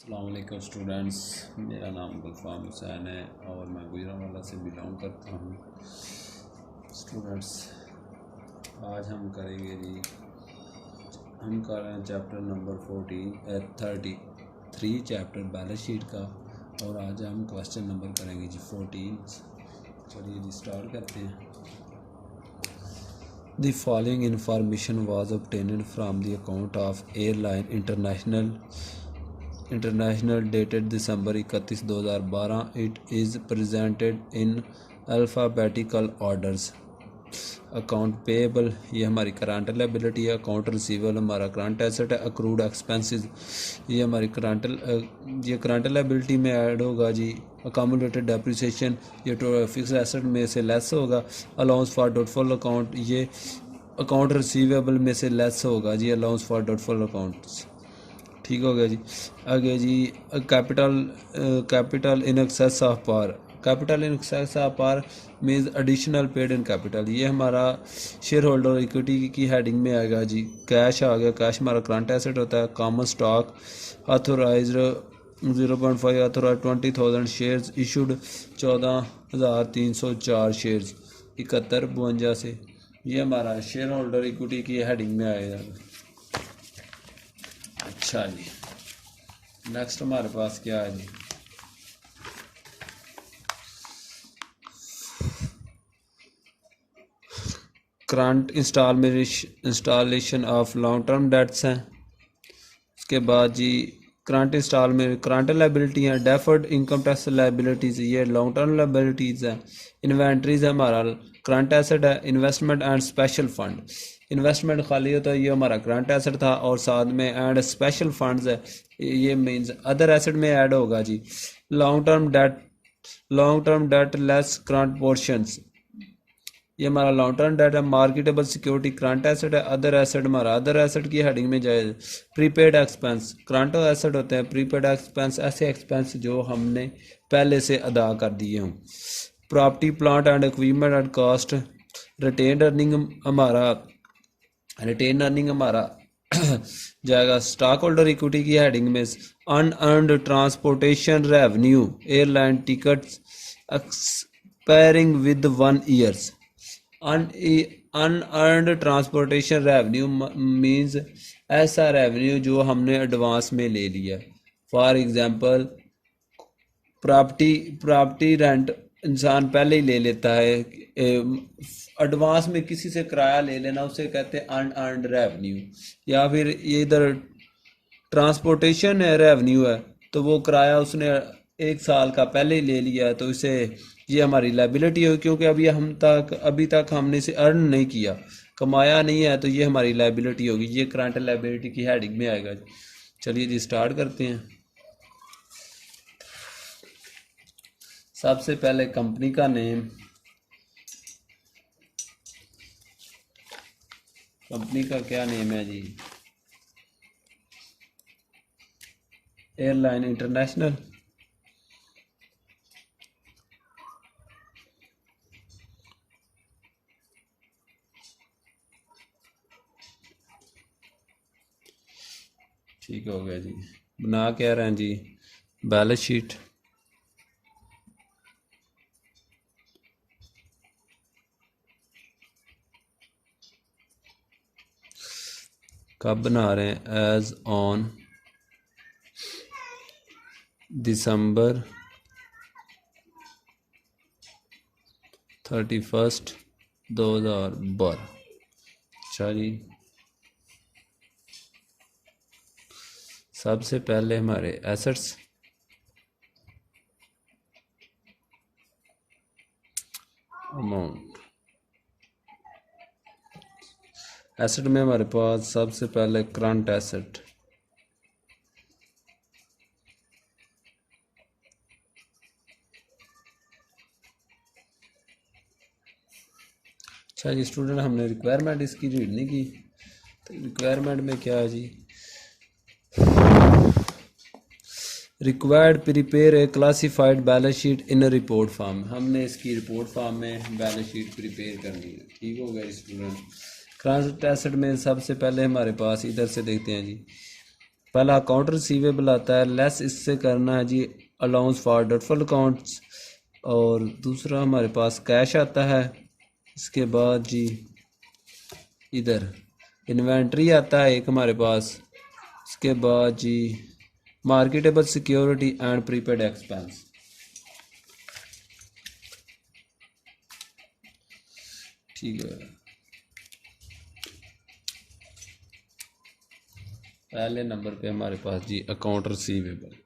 अस्सलाम वालेकुम स्टूडेंट्स। मेरा नाम गुलफाम हुसैन है और मैं गुजरांवाला से बिलोंग करता हूँ। स्टूडेंट्स, आज हम करेंगे जी, हम कर रहे हैं chapter number 33 chapter balance sheet का। और आज हम क्वेश्चन नंबर करेंगे जी 14। चलिए जी स्टार्ट करते हैं। The following information was obtained from the account of Airline International dated December 31, 2012. It is presented in alphabetical orders. Account payable ये हमारी करंट लायबिलिटी है। अकाउंट रिसीवेबल हमारा करंट एसेट है। अक्रूड एक्सपेंसेस ये हमारी करंट लायबिलिटी में add होगा जी। अकामुलेटेड डेप्रिसिएशन ये फिक्स एसेट में से लेस होगा। अलाउंस फॉर डाउटफुल अकाउंट ये अकाउंट रिसीवेबल में से लेस होगा जी। अलाउंस फॉर डाउटफुल अकाउंट्स ठीक हो गया जी। आगे जी capital in excess of par. Capital in excess of par means additional paid in capital. ये हमारा शेयर होल्डर इक्विटी की हेडिंग में आएगा जी। कैश आ गया। कैश हमारा करंट एसेट होता है। Common stock authorized 0.5 authorize 20,000 shares issued 14,304 shares 7152 से। ये हमारा शेयर होल्डर इक्विटी की हेडिंग में आएगा। अच्छा जी, नेक्स्ट हमारे पास क्या है जी। Current installation of long term debts हैं। उसके बाद जी करंट इंस्टॉल में करंट लाइबिलिटी हैं। डेफर्ड इनकम टैक्स लाइबिलिटीज़ ये लॉन्ग टर्म लाइबिलिटीज़ हैं। इन्वेंट्रीज हमारा करंट एसेट है। Investment and special fund investment खाली होता है, ये हमारा करंट एसेट था। और साथ में एंड स्पेशल फंड्स है, ये मीन्स अदर एसेट में ऐड होगा जी। Long term debt less current portions ये हमारा लॉन्ग टर्म डेट है। मार्केटेबल सिक्योरिटी करंट एसेट है। अदर एसेट हमारा अदर एसेट की हेडिंग में जाए। प्रीपेड एक्सपेंस करंट एसेट होते हैं। प्रीपेड एक्सपेंस ऐसे एक्सपेंस जो हमने पहले से अदा कर दिए हों। Property plant and equipment and cost retain earning हमारा जाएगा स्टॉक होल्डर इक्विटी की हेडिंग में। Unearned transportation revenue airline tickets expiring with 1 years. Unearned transportation revenue means ऐसा रेवेन्यू जो हमने एडवांस में ले लिया। फॉर एग्जांपल प्रॉपर्टी रेंट इंसान पहले ही ले लेता है। एडवांस में किसी से किराया ले लेना उसे कहते हैं अनअर्नड रेवेन्यू। या फिर ये इधर ट्रांसपोर्टेशन है रेवेन्यू है, तो वो किराया उसने 1 साल का पहले ही ले लिया है, तो इसे ये हमारी लाइबिलिटी हो, क्योंकि अभी तक हमने इसे अर्न नहीं किया, कमाया नहीं है, तो ये हमारी लाइबिलिटी होगी। ये करंट लाइबिलिटी की हेडिंग में आएगा। चलिए जी स्टार्ट करते हैं। सबसे पहले कंपनी का नेम। कंपनी का क्या नेम है जी? Airline international. ठीक हो गया जी। बना क्या रहे हैं जी? Balance sheet. कब बना रहे हैं? As on December 31, 2012। अच्छा जी, सबसे पहले हमारे एसेट्स अमाउंट। एसेट में हमारे पास सबसे पहले करंट एसेट। अच्छा जी स्टूडेंट, हमने रिक्वायरमेंट इसकी रीड नहीं की, तो रिक्वायरमेंट में क्या है जी? Required prepare a classified balance sheet in report form. हमने इसकी रिपोर्ट फॉर्म में बैलेंस शीट प्रिपेयर करनी है। ठीक हो गया स्टूडेंट। करंट एसेट में सबसे पहले हमारे पास इधर से देखते हैं जी, पहला अकाउंट रिसीवेबल आता है, लेस इससे करना है जी अलाउंस फॉर डॉटफुल अकाउंट्स, और दूसरा हमारे पास कैश आता है। इसके बाद जी इधर इन्वेंट्री आता है एक हमारे पास। इसके बाद जी marketable security and prepaid expense. ठीक है, पहले नंबर पे हमारे पास जी अकाउंट रिसीवेबल।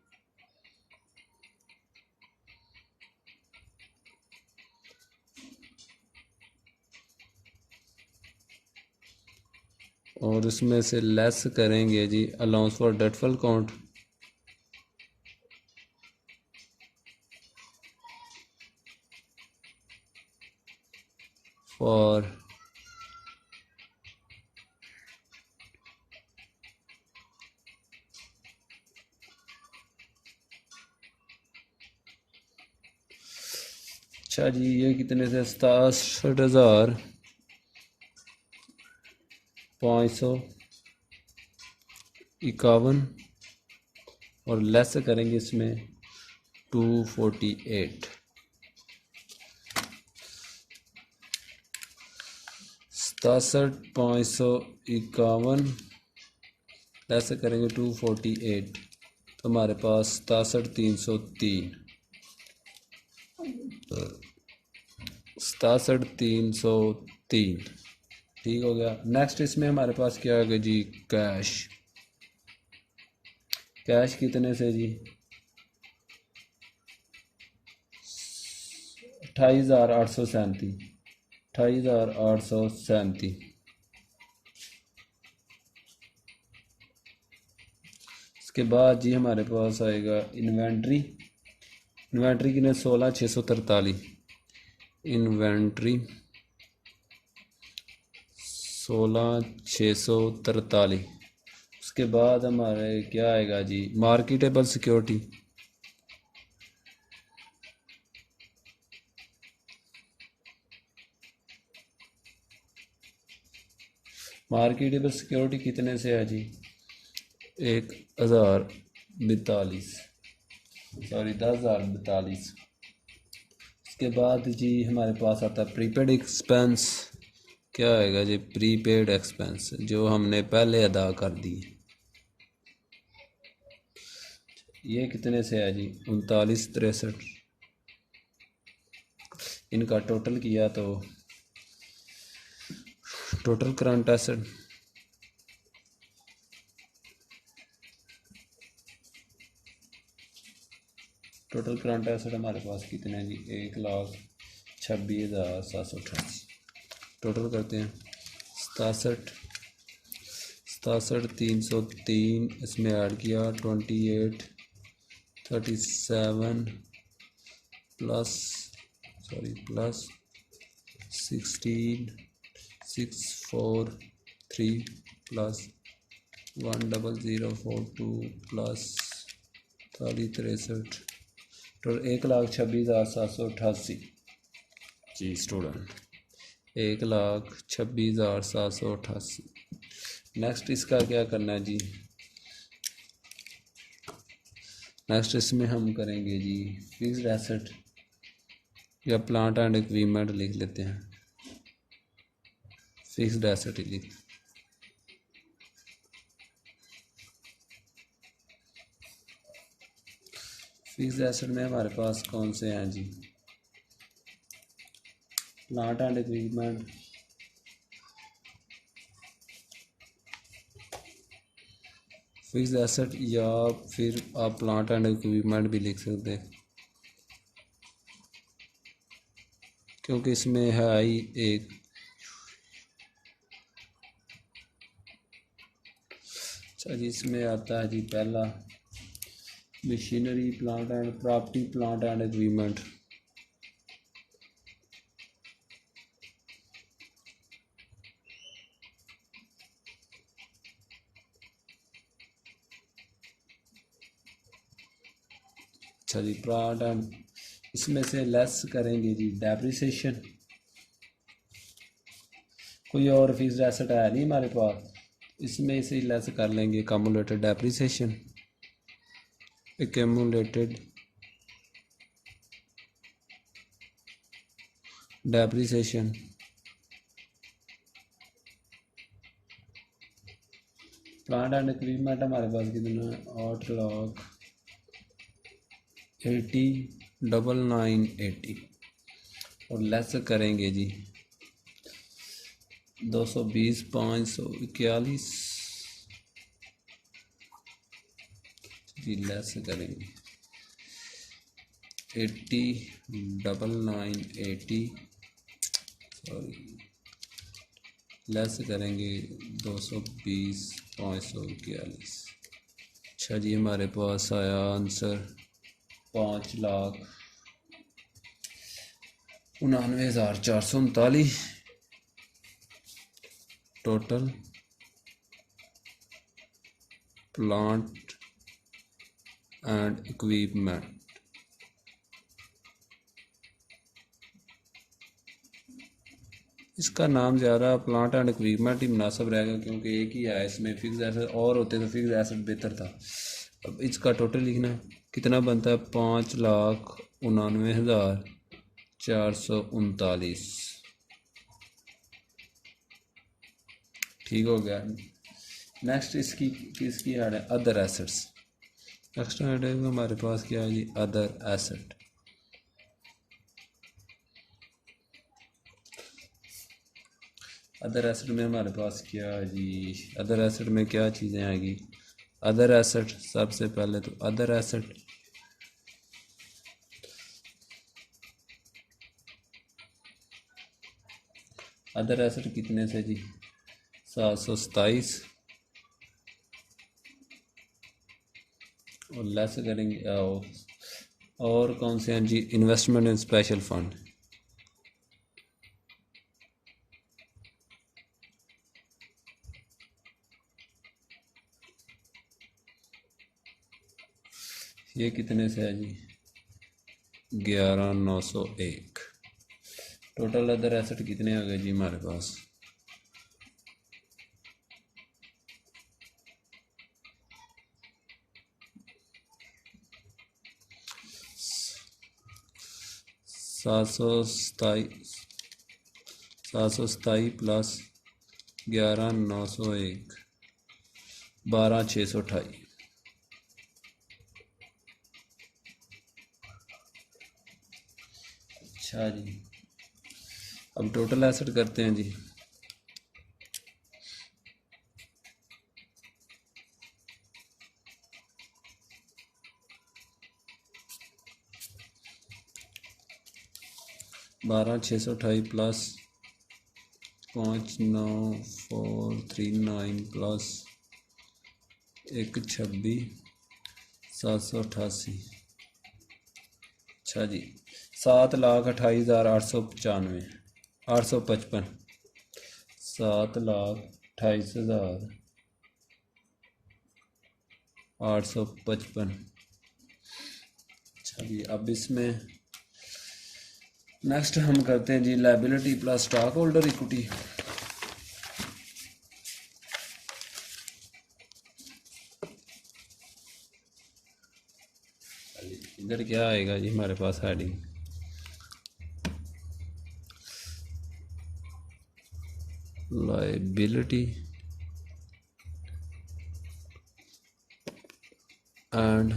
और इसमें से लेस करेंगे जी allowance for doubtful account, for अच्छा जी, ये कितने से 67,551, और लेस करेंगे इसमें 248। 67,551 लेस करेंगे 248, तो हमारे पास 67,303। 67,303 ठीक हो गया। नेक्स्ट इसमें हमारे पास क्या होगा जी, कैश। कैश कितने से जी 28,837। 28,837। इसके बाद जी हमारे पास आएगा इन्वेंट्री। इन्वेंट्री कितने 16,643। इन्वेंट्री 16,643। उसके बाद हमारे क्या आएगा जी, मार्केटेबल सिक्योरिटी। मार्केटेबल सिक्योरिटी कितने से है जी 1,042, सॉरी 10,042। इसके बाद जी हमारे पास आता है प्रीपेड एक्सपेंस। क्या आएगा जी, प्रीपेड एक्सपेंस जो हमने पहले अदा कर दी। ये कितने से है जी 39,63। इनका टोटल किया तो टोटल करंट एसेट हमारे पास कितने हैं जी 1,26,788। टोटल करते हैं 67,303, इसमें ऐड किया 28,37 प्लस 16,643 प्लस 1,0042 प्लस 43,63, तो 1,26,788 जी स्टूडेंट, 1,26,788। नेक्स्ट इसका क्या करना है जी, नेक्स्ट इसमें हम करेंगे जी फिक्स्ड एसेट या प्लांट एंड इक्विपमेंट लिख लेते हैं। फिक्स्ड एसेट ही लिख, फिक्स्ड एसेट में हमारे पास कौन से हैं जी, plant and equipment, fixed asset, या फिर आप प्लांट एंड इक्विपमेंट भी लिख सकते हैं क्योंकि इसमें है ही एक। अच्छा जी, इसमें आता है जी पहला machinery plant and property plant and equipment. अच्छा जी, प्लांट एंड इसमें से लेस करेंगे जी डेप्रिसिएशन। कोई और फिक्स्ड एसेट है नहीं हमारे पास, इसमें इसे लेस कर लेंगे cumulated depreciation, accumulated depreciation plant and equipment हमारे पास कितना है 8,80,990 और लेस करेंगे जी 220,541 जी लेस करेंगे 80,990 सॉरी लेस करेंगे 220,541। अच्छा जी हमारे पास आया answer 5,99,439 total plant and equipment. इसका नाम ज़्यादा प्लांट एंड इक्विपमेंट ही मुनासिब रहेगा क्योंकि एक ही है इसमें, फिक्स एसेट और होते तो फिक्स एसेट बेहतर था। अब इसका टोटल लिखना है कितना बनता है 5,99,439। ठीक हो गया। नेक्स्ट इसकी किसकी ऐड है अदर एसेट्स। नेक्स्ट ऐड है हमारे पास क्या है जी अदर एसेट। अदर एसेट में हमारे पास क्या है जी अदर एसेट में क्या चीज़ें आएगी। अदर एसेट सबसे पहले तो अदर एसेट कितने से जी 727 और लेस करेंगे और कौन से हैं जी इन्वेस्टमेंट इन स्पेशल फंड। ये कितने से है जी 11,901। टोटल अदर एसेट कितने आ गए जी हमारे पास 727 प्लस 11,901 12,628। अच्छा जी अब टोटल एसेट करते हैं जी। बारह 628 प्लस 5,9,439 प्लस 1,26,788। अच्छा जी 7,28,895 855 7,28,855। अच्छा जी अब इसमें नेक्स्ट हम करते हैं जी liability plus stock holder equity. इधर क्या आएगा जी हमारे पास heading liability and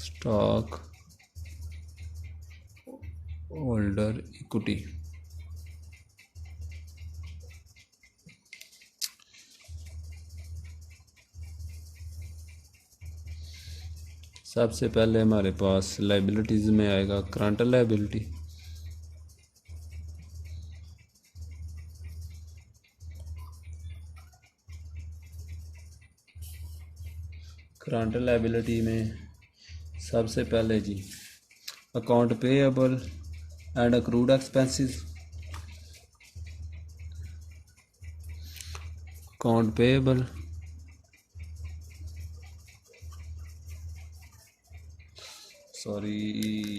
stock holder equity. सबसे पहले हमारे पास लायबिलिटीज़ में आएगा करंट लायबिलिटी। करंट लायबिलिटी में सबसे पहले जी account payable and accrued expenses. Account payable sorry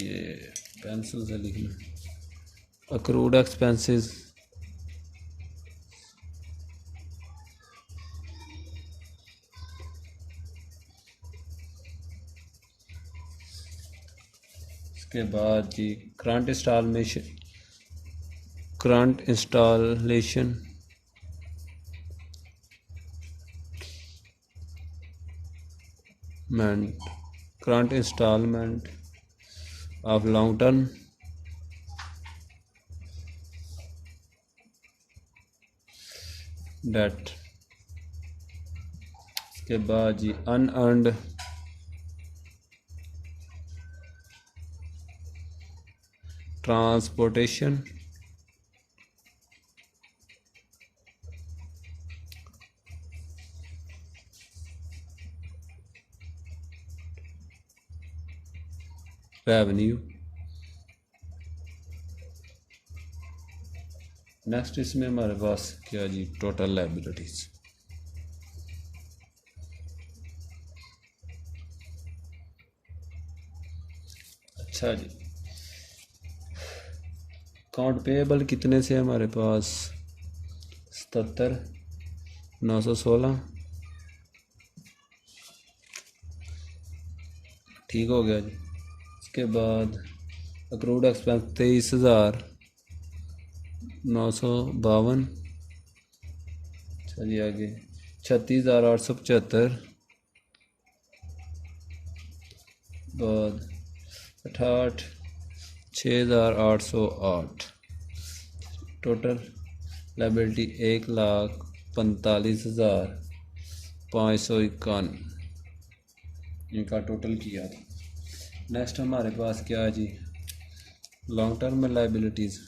ये पेंसिल से लिखना अक्रूड एक्सपेंसेस उसके बाद जी current installation current installment of long term debt। इसके बाद जी unearned transportation revenue। नेक्स्ट इसमें हमारे पास क्या जी टोटल लायबिलिटीज। अच्छा जी अकाउंट पेएबल कितने से हमारे पास 77,916 ठीक हो गया जी। इसके बाद अक्रूड एक्सपेंस 23,952। चलिए आगे 36,875 बाद 6,808 टोटल लायबिलिटी 1,45,551 इनका टोटल किया था। नेक्स्ट हमारे पास क्या है जी लॉन्ग टर्म लायबिलिटीज़।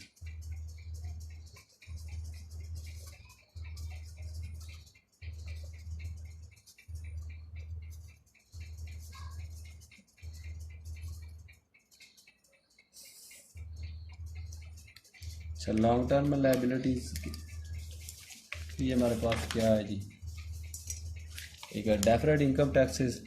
अच्छा लॉन्ग टर्म लायबिलिटीज़ ये हमारे पास क्या है जी एक है deferred income taxes,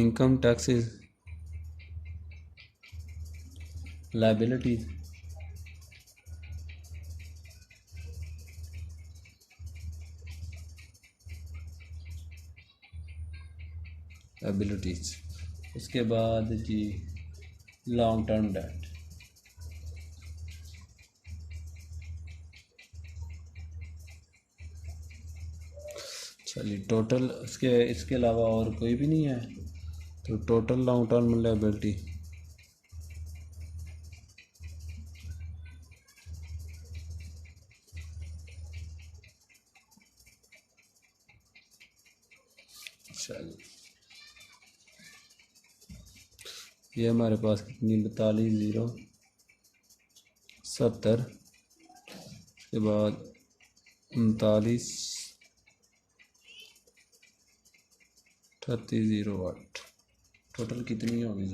income taxes liabilities, liabilities. उसके बाद जी लॉन्ग टर्म डेट। चलिए टोटल इसके अलावा और कोई भी नहीं है तो टोटल लॉन्ग टर्म लायबिलिटी चलिए ये हमारे पास कितनी 42,070 के बाद 39,38,08 टोटल कितनी होगी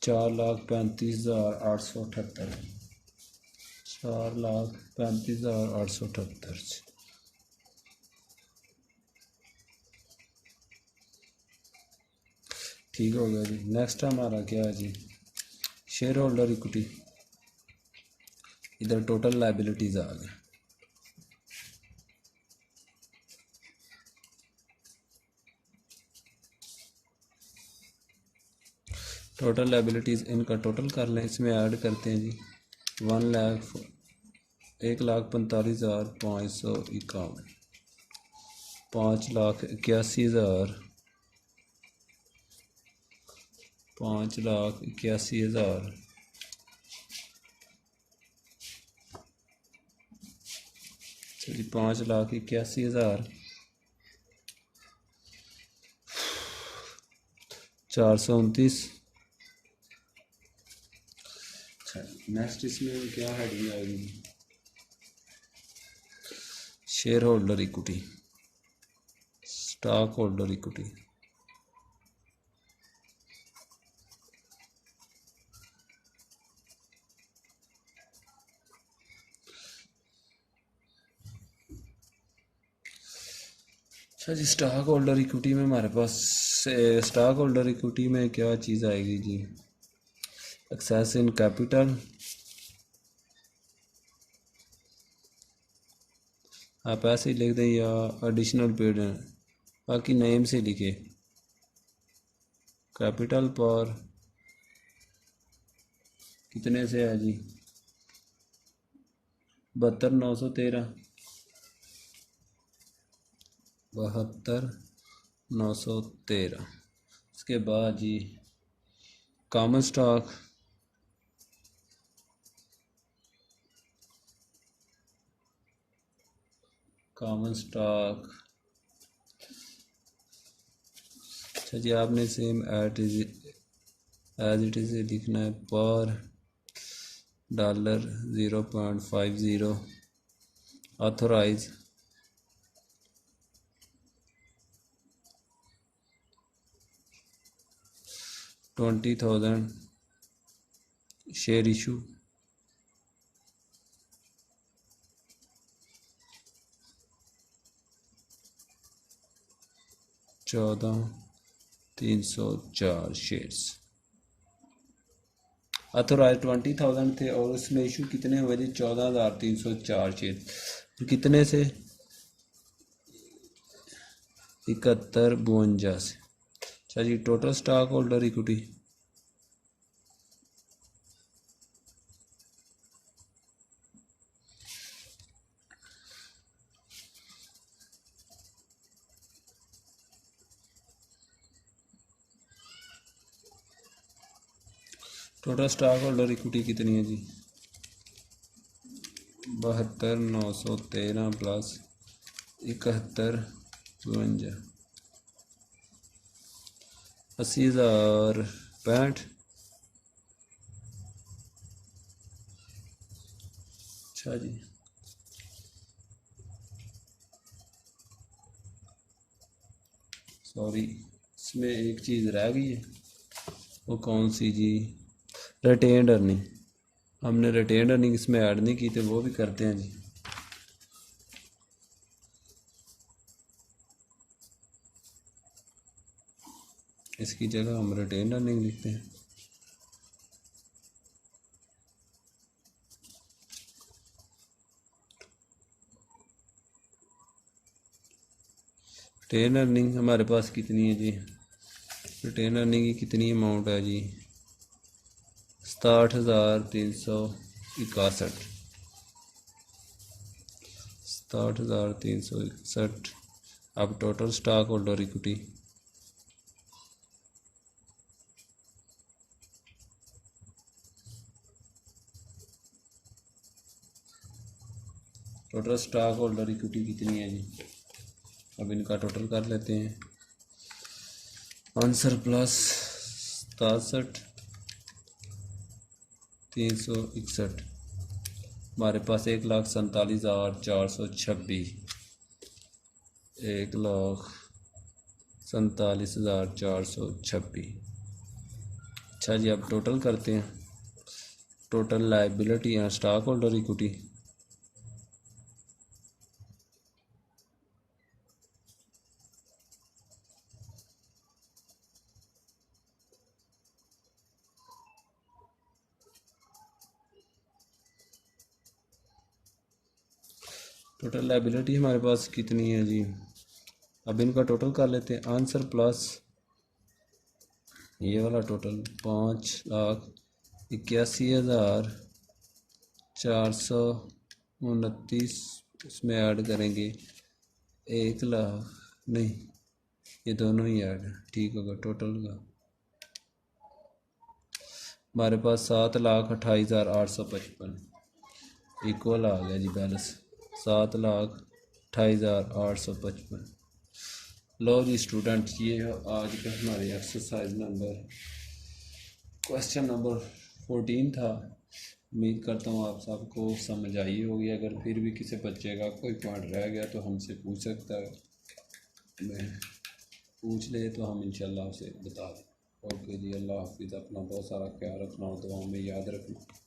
4,35,878 4,35,878 ठीक हो गया जी। नेक्स्ट हमारा क्या है जी शेयर होल्डर इक्विटी। इधर टोटल लायबिलिटीज आ गए। टोटल लायबिलिटीज इनका टोटल कर लें, इसमें ऐड करते हैं जी 1,45,551, 5,81,000, 5,81,000 चलिए 5,81,000 429। नेक्स्ट इसमें क्या हेडिंग आएगी share holder equity, stock holder equity. अच्छा जी, स्टॉक होल्डर इक्विटी में हमारे पास स्टॉक होल्डर इक्विटी में क्या चीज़ आएगी जी? एक्सेस इन कैपिटल, आप ऐसे ही लिख दें या एडिशनल पेड है, बाकी नेम से लिखे। कैपिटल पर कितने से है जी? 72,913, 72,913। उसके बाद जी कॉमन स्टॉक, कॉमन स्टॉक। अच्छा जी, आपने सेम एज इट इज़ लिखना है पर $0.50 authorise 20,000 share issue, 14,304 shares. Authorise 20,000 थे और उसमें इशू कितने हुए थे? 14,304 शेयर। कितने से? 7152 से। अच्छा जी, total stock holder equity, total stock holder equity कितनी है जी? 72,913 प्लस 7152, 80,065। अच्छा जी, सॉरी इसमें एक चीज़ रह गई है, वो कौन सी जी? Retained earning. हमने रिटेन्ड अर्निंग इसमें ऐड नहीं की, तो वो भी करते हैं जी। इसकी जगह हम रिटेन्ड अर्निंग लिखते हैं। रिटेन अर्निंग हमारे पास कितनी है जी? रिटेन अर्निंग की कितनी अमाउंट है जी? 67,361, 67,361। अब total stock holder equity, total stock holder equity कितनी है जी? अब इनका टोटल कर लेते हैं। आंसर प्लस 67,361, हमारे पास 1,47,426, 1,47,426। अच्छा जी, अब टोटल करते हैं। टोटल लाइबिलिटी या stock holder equity, total liability हमारे पास कितनी है जी? अब इनका टोटल कर लेते हैं। आंसर प्लस ये वाला टोटल 5,81,429, इसमें ऐड करेंगे 1,00,000, नहीं ये दोनों ही ऐड ठीक होगा टोटल का। हमारे पास 7,28,855 इक्वल आ गया जी बैलेंस, 7,28,855। लो जी स्टूडेंट, ये आज का हमारे एक्सरसाइज क्वेश्चन नंबर 14 था। उम्मीद करता हूँ आप सबको समझ आई होगी। अगर फिर भी किसी बच्चे का कोई पॉइंट रह गया तो हमसे पूछ सकता है, मैं पूछ ले तो हम इंशाल्लाह उसे बता दें। ओके जी, अल्लाह हाफिज़। अपना बहुत सारा ख्याल रखना और दुआ में याद रखना।